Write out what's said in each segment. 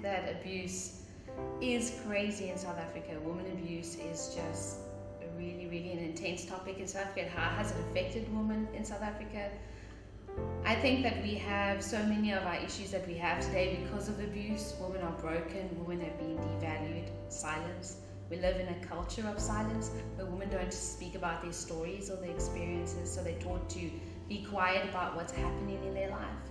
think that abuse is crazy in South Africa. Women abuse is just really an intense topic in South Africa. How has it affected women in South Africa? I think that we have so many of our issues that we have today because of abuse. Women are broken, women have been devalued, silenced. We live in a culture of silence where women don't speak about their stories or their experiences, so they're taught to be quiet about what's happening in their life.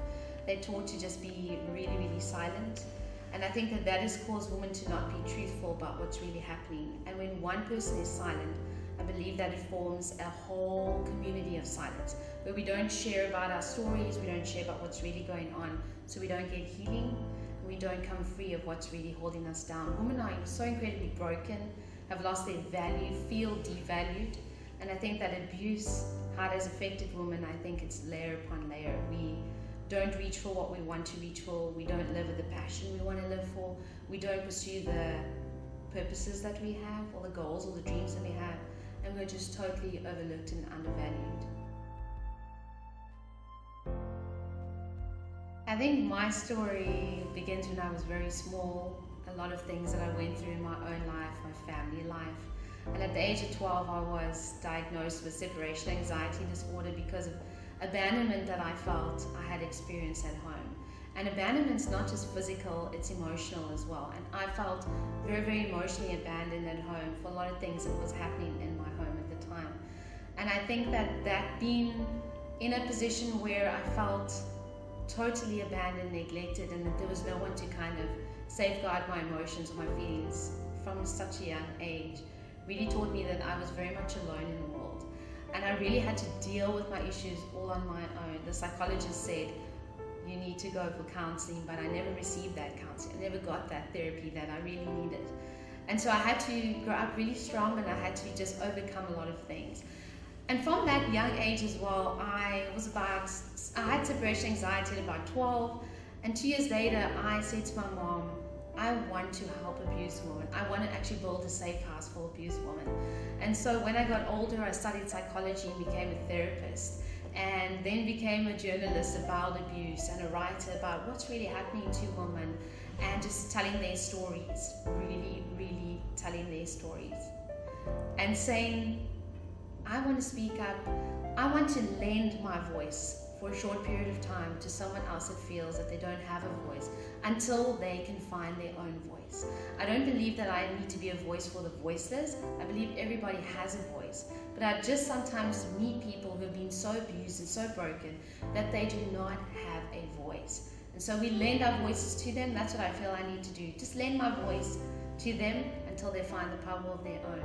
They're taught to just be really silent. And I think that has caused women to not be truthful about what's really happening. And when one person is silent, I believe that it forms a whole community of silence where we don't share about our stories, we don't share about what's really going on, so we don't get healing, and we don't come free of what's really holding us down. Women are so incredibly broken, have lost their value, feel devalued, and I think that abuse, how it has affected women, I think it's layer upon layer. We don't reach for what we want to reach for, we don't live with the passion we want to live for, we don't pursue the purposes that we have, or the goals or the dreams that we have, and we're just totally overlooked and undervalued. I think my story begins when I was very small. A lot of things that I went through in my own life, my family life. And at the age of 12, I was diagnosed with separation anxiety disorder because of abandonment that I felt I had experienced at home. And abandonment's not just physical, it's emotional as well. And I felt very emotionally abandoned at home for a lot of things that was happening in my home at the time. And I think that being in a position where I felt totally abandoned, neglected, and that there was no one to kind of safeguard my emotions or my feelings from such a young age really taught me that I was very much alone in the world. And I really had to deal with my issues all on my own. The psychologist said, you need to go for counseling, but I never received that counseling. I never got that therapy that I really needed. And so I had to grow up really strong, and I had to just overcome a lot of things. And from that young age as well, I had separation anxiety at about 12, and 2 years later, I said to my mom, I want to help abused women. I want to actually build a safe house for abused women. And so when I got older, I studied psychology and became a therapist, and then became a journalist about abuse and a writer about what's really happening to women, and just telling their stories, really telling their stories, and saying, I want to speak up. I want to lend my voice for a short period of time to someone else that feels that they don't have a voice until they can find their own voice. I don't believe that I need to be a voice for the voiceless. I believe everybody has a voice. But I just sometimes meet people who have been so abused and so broken that they do not have a voice. And so we lend our voices to them. That's what I feel I need to do. Just lend my voice to them until they find the power of their own.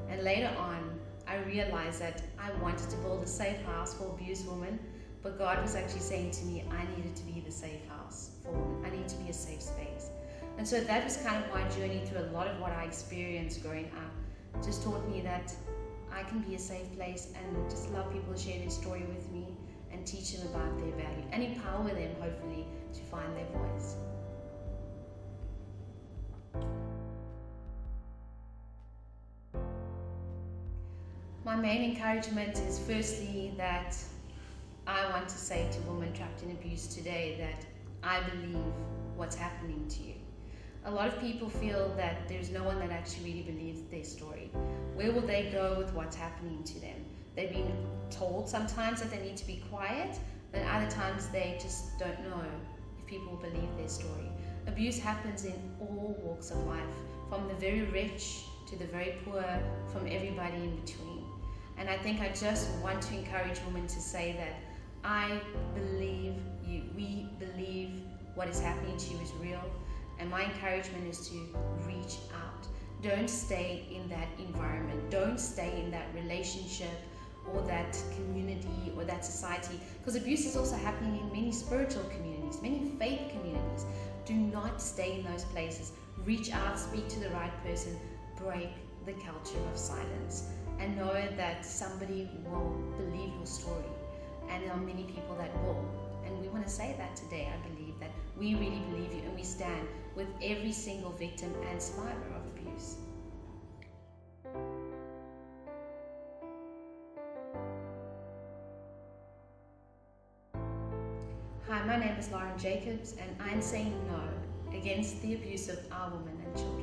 And later on, I realized that I wanted to build a safe house for abused women, but God was actually saying to me, I needed to be the safe house for women. I need to be a safe space. And so that was kind of my journey through a lot of what I experienced growing up. It just taught me that I can be a safe place and just love people to share their story with me and teach them about their value and empower them, hopefully, to find their voice. My main encouragement is firstly that I want to say to women trapped in abuse today that I believe what's happening to you. A lot of people feel that there's no one that actually really believes their story. Where will they go with what's happening to them? They've been told sometimes that they need to be quiet, but other times they just don't know if people believe their story. Abuse happens in all walks of life, from the very rich to the very poor, from everybody in between. And I think I just want to encourage women to say that I believe you, we believe what is happening to you is real, and my encouragement is to reach out. Don't stay in that environment, don't stay in that relationship or that community or that society, because abuse is also happening in many spiritual communities, many faith communities. Do not stay in those places. Reach out, speak to the right person, break the culture of silence, and know that somebody will believe your story, and there are many people that will. And we want to say that today. I believe that we really believe you, and we stand with every single victim and survivor of abuse. Hi, my name is Lauren Jacobs, and I'm saying no against the abuse of our women and children.